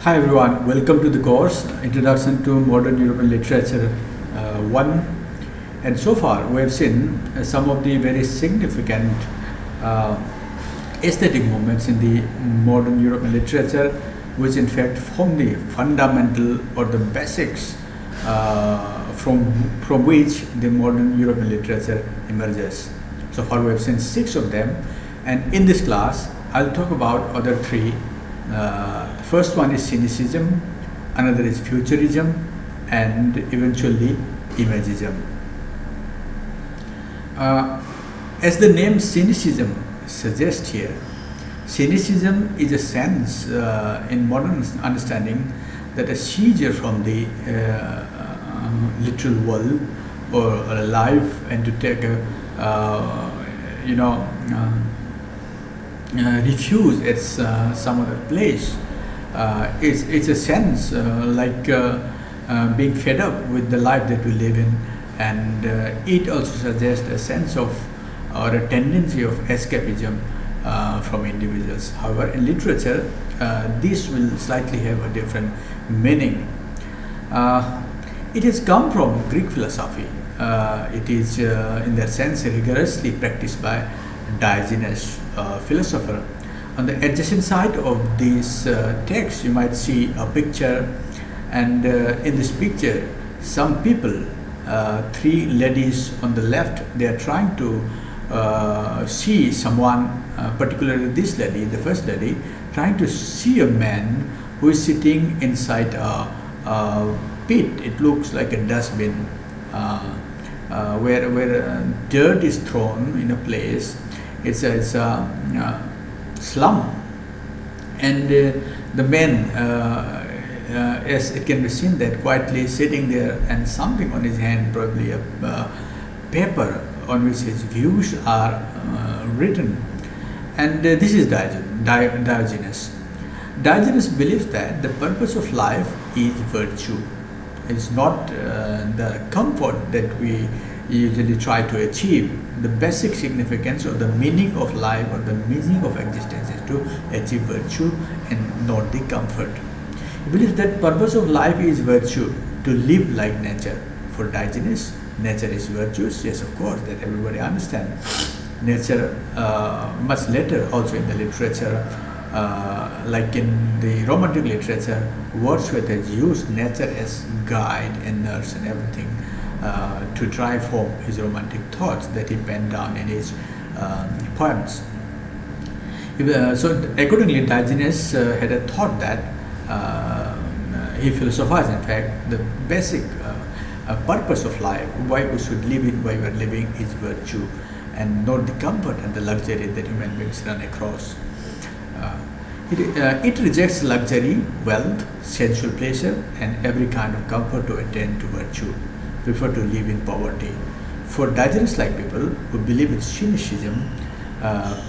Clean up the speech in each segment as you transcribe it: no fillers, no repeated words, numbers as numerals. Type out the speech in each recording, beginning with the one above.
Hi everyone, welcome to the course Introduction to Modern European Literature 1. And so far we have seen some of the very significant uh, aesthetic movements in the modern European literature, which in fact form the fundamental or the basics from which the modern European literature emerges. So far we have seen 6 of them, and in this class I'll talk about other 3. First one is Cynicism, another is Futurism, and eventually Imagism. As the name Cynicism suggests here, cynicism is a sense in modern understanding that a seizure from the literal world or life, and to take a refuse its some other place. It's a sense like being fed up with the life that we live in, and it also suggests a sense of or a tendency of escapism from individuals. However, in literature, this will slightly have a different meaning. It has come from Greek philosophy. It is, in that sense, rigorously practiced by Diogenes, philosopher. On the adjacent side of this text, you might see a picture, and in this picture, some people, 3 ladies on the left, they are trying to see someone, particularly this lady, the first lady, trying to see a man who is sitting inside a pit. It looks like a dustbin where dirt is thrown in a place. It's a slum, and the man, as it can be seen, that quietly sitting there and something on his hand, probably a paper on which his views are written. And this is Diogenes. Diogenes believes that the purpose of life is virtue. It's not the comfort that we usually try to achieve. The basic significance or the meaning of life or the meaning of existence is to achieve virtue and not the comfort. He believes that purpose of life is virtue, to live like nature. For Diogenes, nature is virtuous. Yes, of course, that everybody understands. Nature, much later also in the literature, like in the romantic literature, Wordsworth has used nature as guide and nurse and everything to drive home his romantic thoughts that he penned down in his poems. So accordingly, Diogenes had a thought that he philosophized, in fact, the basic purpose of life, why we should live in, why we are living, is virtue, and not the comfort and the luxury that human beings run across. It rejects luxury, wealth, sensual pleasure, and every kind of comfort to attain to virtue, prefer to live in poverty. For Diogenes-like people who believe in cynicism,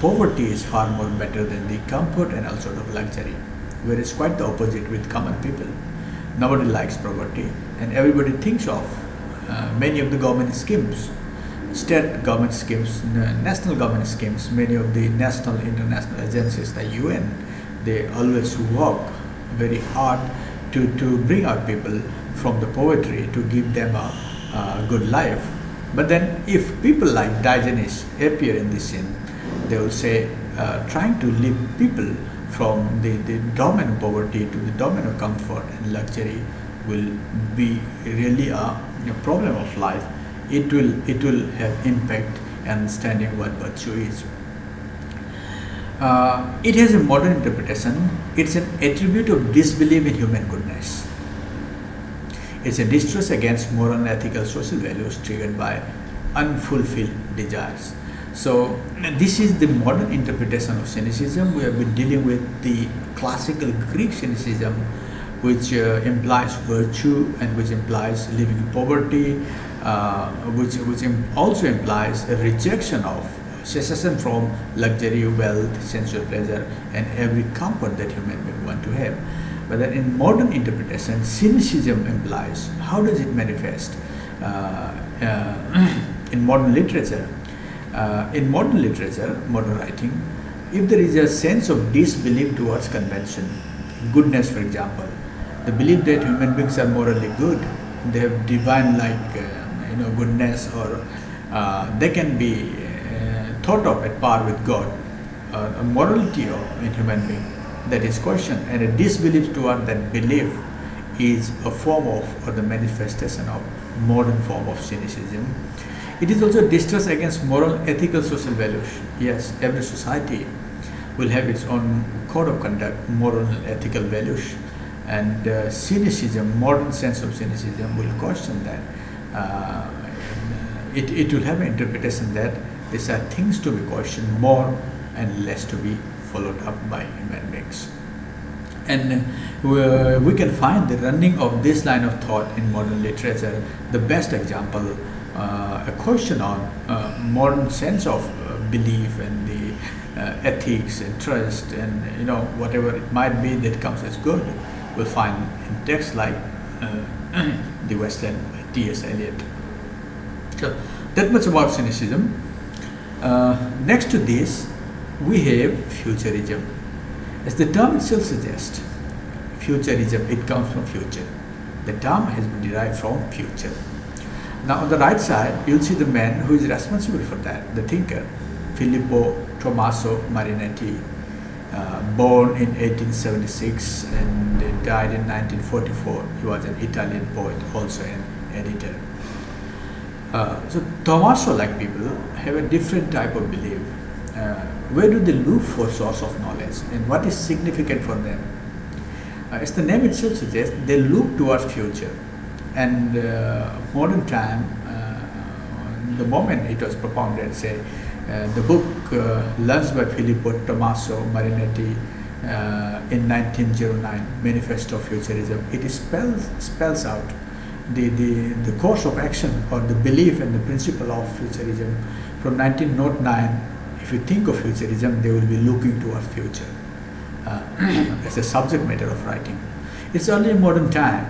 poverty is far more better than the comfort and all sort of luxury, whereas quite the opposite with common people. Nobody likes poverty, and everybody thinks of many of the government schemes, state government schemes, national government schemes, many of the national, international agencies, the UN, they always work very hard to bring out people from the poverty, to give them a good life. But then if people like Diogenes appear in this scene, they will say trying to lift people from the domain of poverty to the domain of comfort and luxury will be really a problem of life. It will have impact in understanding what virtue is. It has a modern interpretation. It's an attribute of disbelief in human goodness. It's a distrust against moral and ethical social values triggered by unfulfilled desires. So this is the modern interpretation of cynicism. We have been dealing with the classical Greek cynicism, which implies virtue and which implies living in poverty, which also implies a rejection of, cessation from luxury, wealth, sensual pleasure, and every comfort that human beings want to have. But then in modern interpretation, cynicism implies, how does it manifest in modern literature? In modern writing, if there is a sense of disbelief towards convention, goodness, for example. The belief that human beings are morally good, they have divine goodness, or they can be thought of at par with God. A morality of a human being that is questioned, and a disbelief toward that belief is a form of, or the manifestation of, modern form of cynicism. It is also distrust against moral, ethical, social values. Yes, every society will have its own code of conduct, moral and ethical values, and cynicism, modern sense of cynicism, will question that. It will have an interpretation that these are things to be questioned more and less to be followed up by human beings. And we can find the running of this line of thought in modern literature. The best example, a question on modern sense of belief and the ethics and trust, and whatever it might be that comes as good, we'll find in texts like the Western T.S. Eliot. So that much about cynicism. Next to this, we have futurism. As the term itself suggests, futurism, it comes from future. The term has been derived from future. Now on the right side, you'll see the man who is responsible for that, the thinker, Filippo Tommaso Marinetti, born in 1876 and died in 1944. He was an Italian poet, also an editor. So Tommaso-like people have a different type of belief. Where do they look for source of knowledge, and what is significant for them? As the name itself suggests, they look towards future. And modern time, the moment it was propounded, say, the book launched by Filippo Tommaso Marinetti in 1909, Manifesto of Futurism, it spells out the course of action, or the belief and the principle of futurism. From 1909, if you think of futurism, they will be looking towards future as a subject matter of writing. It's early in modern time.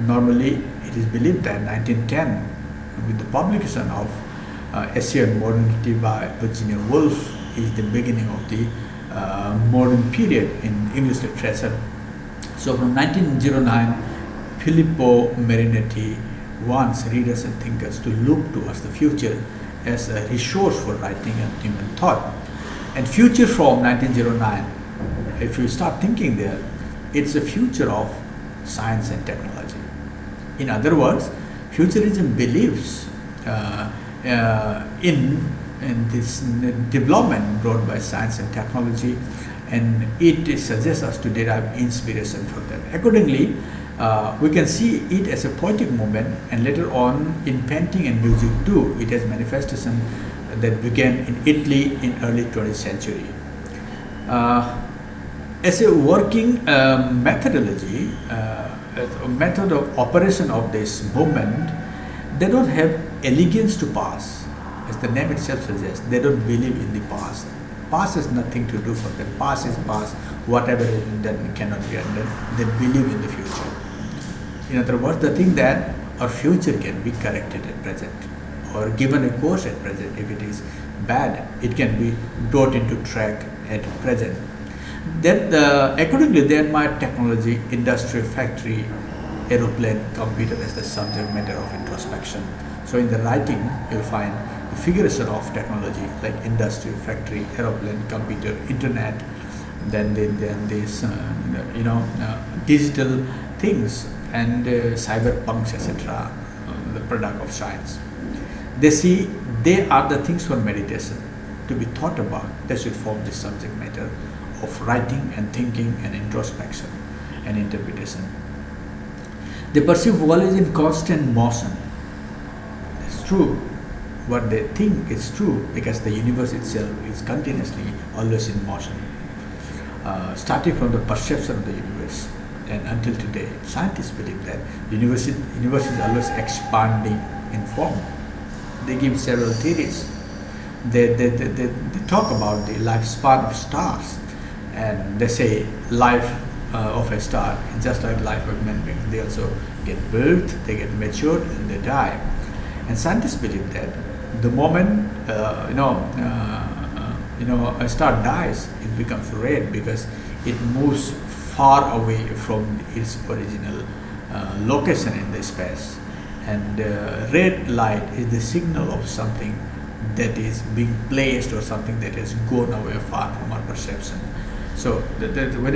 Normally, it is believed that 1910, with the publication of Essay on Modernity by Virginia Woolf, is the beginning of the modern period in English literature. So from 1909, Filippo Marinetti wants readers and thinkers to look towards the future as a resource for writing and human thought. And future from 1909, if you start thinking there, it's a future of science and technology. In other words, futurism believes in this development brought by science and technology, and it suggests us to derive inspiration from them. Accordingly, we can see it as a poetic movement, and later on in painting and music too, it has manifestation that began in Italy in early 20th century. As a working methodology, a method of operation of this movement, they don't have allegiance to past. As the name itself suggests, they don't believe in the past. Past has nothing to do for them. Past is past. Whatever is done cannot be undone. They believe in the future. In other words, the thing that our future can be corrected at present, or given a course at present. If it is bad, it can be brought into track at present. Then accordingly, they admire technology, industry, factory, aeroplane, computer as the subject matter of introspection. So in the writing, you'll find the figuration of technology like industry, factory, aeroplane, computer, internet, then this digital things, and cyberpunks, etc., the product of science. They see they are the things for meditation to be thought about. They should form the subject matter of writing and thinking and introspection and interpretation. They perceive world is in constant motion. It's true. What they think is true because the universe itself is continuously always in motion. Starting from the perception of the universe and until today, scientists believe that the universe is always expanding in form. They give several theories. They talk about the lifespan of stars, and they say life of a star is just like life of human beings. They also get birth, they get matured, and they die. And scientists believe that the moment a star dies, it becomes red because it moves far away from its original location in the space. And red light is the signal of something that is being placed or something that has gone away far from our perception. So when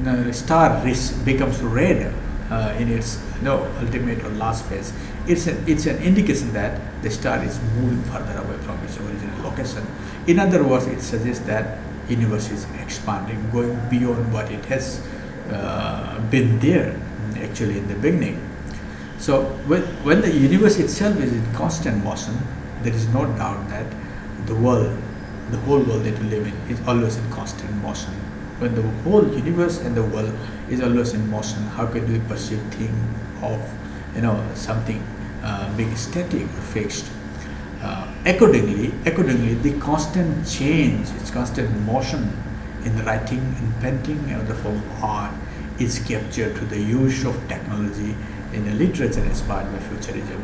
a star becomes red in its ultimate or last phase, it's an indication that the star is moving further away from its original location. In other words, it suggests that universe is expanding, going beyond what it has been there actually in the beginning. So when the universe itself is in constant motion, there is no doubt that the whole world that we live in is always in constant motion. When the whole universe and the world is always in motion, how can we perceive thing of something being static or fixed? Accordingly, the constant change, its constant motion in writing, in painting, and the form of art is captured through the use of technology in a literature inspired by Futurism.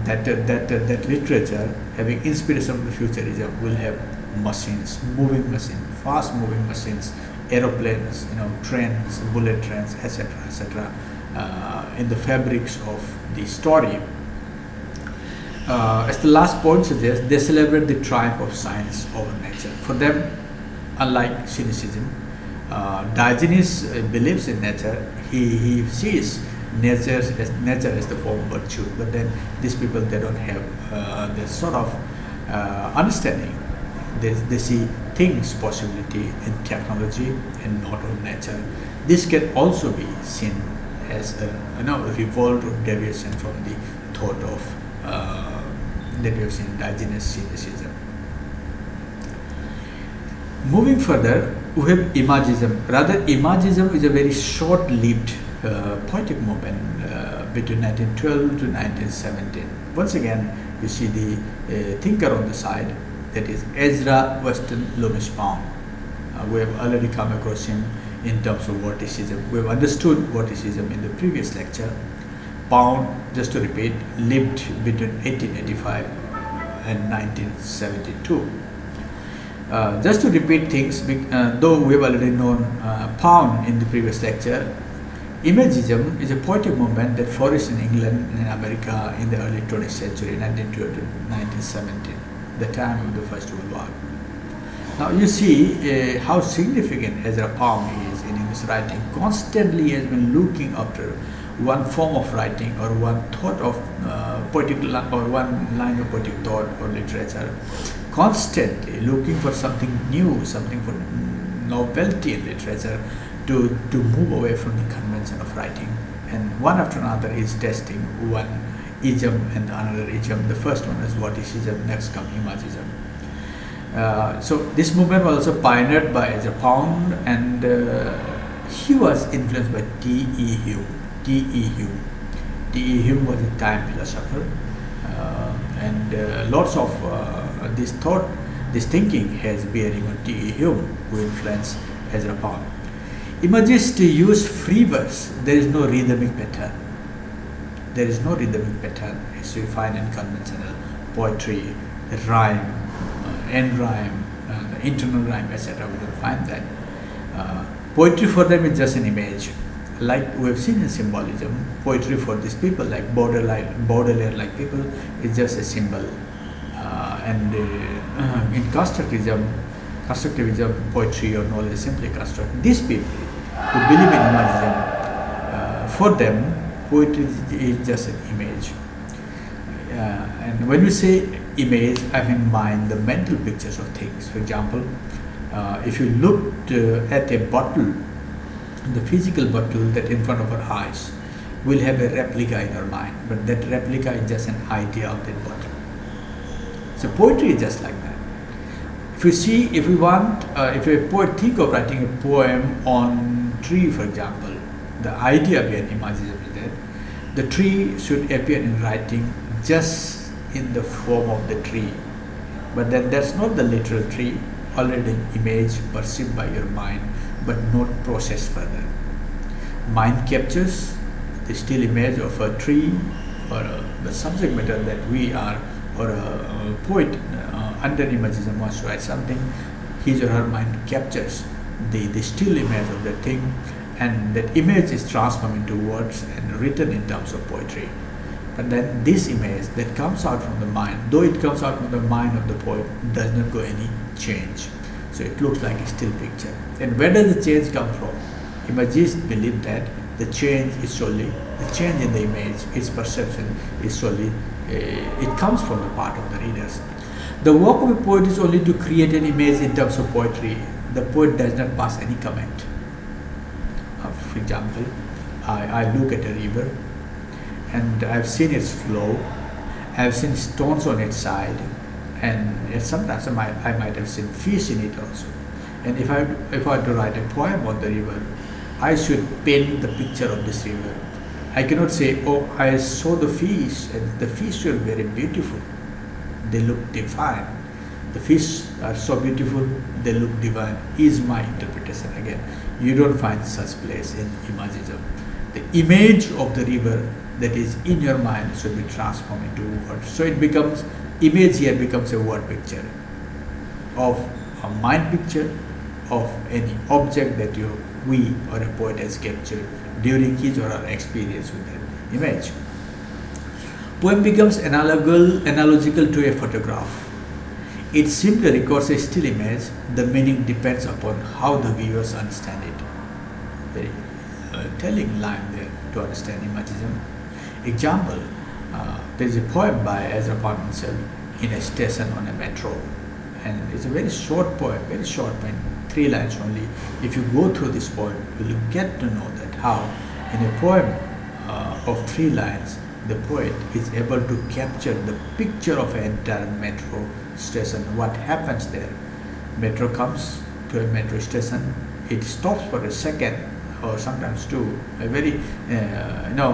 That literature, having inspiration from the Futurism, will have machines, moving machines, fast moving machines, aeroplanes, trains, bullet trains, etc., in the fabrics of the story. As the last point suggests, they celebrate the triumph of science over nature. For them, unlike cynicism, Diogenes believes in nature. He sees nature as the form of virtue. But then these people, they don't have this sort of understanding. They see things, possibility in technology and not on nature. This can also be seen as a revolt or deviation from the thought of that we have seen Diogenes cynicism. Moving further, we have Imagism. Rather, Imagism is a very short-lived poetic movement between 1912 to 1917. Once again, you see the thinker on the side, that is Ezra Weston Loomis Pound. We have already come across him in terms of vorticism. We have understood vorticism in the previous lecture. Pound, just to repeat, lived between 1885 and 1972. Just to repeat things, though we have already known Pound in the previous lecture, Imagism is a poetic movement that flourished in England and in America in the early 20th century, 1912 to 1917, the time of the First World War. Now you see how significant Ezra Pound is in his writing. Constantly has been looking after one form of writing or one thought of poetic or one line of poetic thought or literature, constantly looking for something new, something for novelty in literature to move away from the convention of writing. And one after another is testing one ism and another ism. The first one is vorticism, next comes Imagism. So this movement was also pioneered by Ezra Pound, and he was influenced by T.E. Hume. T.E. Hume was a time philosopher, and lots of this thinking has bearing on T.E. Hume, who influenced Ezra Pound. Imagists use free verse. There is no rhythmic pattern. There is no rhythmic pattern as you find in conventional poetry, rhyme, end rhyme, internal rhyme, etc. We don't find that. Poetry for them is just an image. Like we have seen in symbolism, poetry for these people, like Baudelaire-like people, is just a symbol. And in constructivism, poetry or knowledge is simply construct. These people who believe in Imagism, for them, poetry is just an image. And when we say image, I have in mind the mental pictures of things. For example, if you looked at a bottle, the physical bottle that in front of our eyes, will have a replica in our mind, but that replica is just an idea of that bottle. So poetry is just like that. If a poet think of writing a poem on tree, for example, the idea behind Imagism is that the tree should appear in writing just in the form of the tree, but then that's not the literal tree, already an image perceived by your mind but not processed further. Mind captures the still image of a tree or the subject matter that we are, or a poet under Imagism wants to write something, his or her mind captures the still image of the thing and that image is transformed into words and written in terms of poetry. But then this image that comes out from the mind, though it comes out from the mind of the poet, does not go any change. So it looks like a still picture. And where does the change come from? Imagists believe that the change is solely, the change in the image, its perception is solely, it comes from the part of the readers. The work of a poet is only to create an image in terms of poetry. The poet does not pass any comment. For example, I look at a river and I've seen its flow, I've seen stones on its side, and sometimes I might have seen fish in it also. And if I were to write a poem on the river, I should paint the picture of this river. I cannot say, oh, I saw the fish, and the fish were very beautiful. They look divine. The fish are so beautiful, they look divine, is my interpretation again. You don't find such place in Imagism. The image of the river that is in your mind should be transformed into words. So it becomes, image here becomes a word picture of a mind picture of any object that we or a poet has captured during his or her experience with that image. Poem becomes analogical to a photograph. It simply records a still image. The meaning depends upon how the viewers understand it. Very telling line there to understand Imagism. Example, there is a poem by Ezra Pound himself, In a Station on a Metro. And it's a very short poem, very short poem, 3 lines only. If you go through this poem, you will get to know that how in a poem of 3 lines, the poet is able to capture the picture of an entire metro station, what happens there. Metro comes to a metro station, it stops for a second or sometimes 2, a very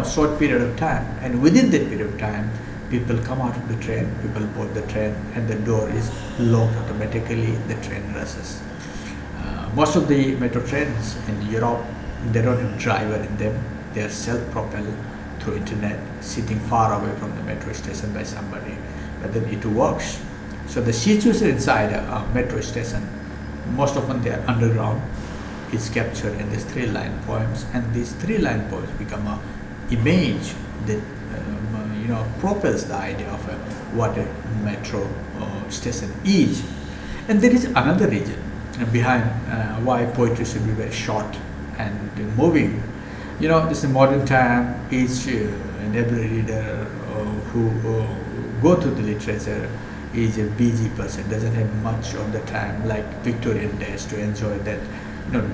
short period of time, and within that period of time people come out of the train, people board the train, and the door is locked automatically, the train rushes. Most of the metro trains in Europe, they don't have driver in them, they are self-propelled through internet, sitting far away from the metro station by somebody, but then it works. So the situation inside a metro station, most often they are underground, is captured in these 3-line poems, and these 3-line poems become an image that propels the idea of what a metro station is. And there is another reason behind why poetry should be very short and moving. This is modern time. Each and every reader who go through the literature is a busy person, doesn't have much of the time like Victorian days to enjoy that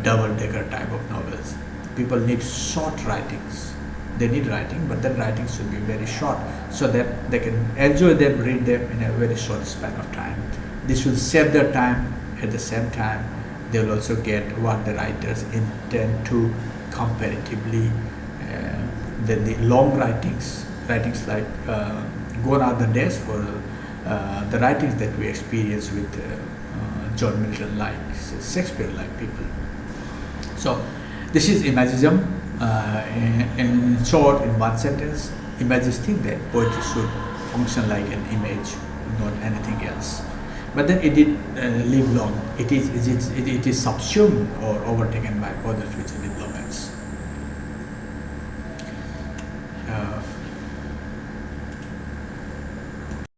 double-decker type of novels. People need short writings. They need writing, but then writing should be very short so that they can enjoy them, read them in a very short span of time. This will save their time. At the same time, they will also get what the writers intend to comparatively. The long writings like gone are the days for the writings that we experience with John Milton, like Shakespeare, like people. So this is Imagism. In short, in one sentence, Imagists think that poetry should function like an image, not anything else. But then it did live long. It is subsumed or overtaken by other future developments.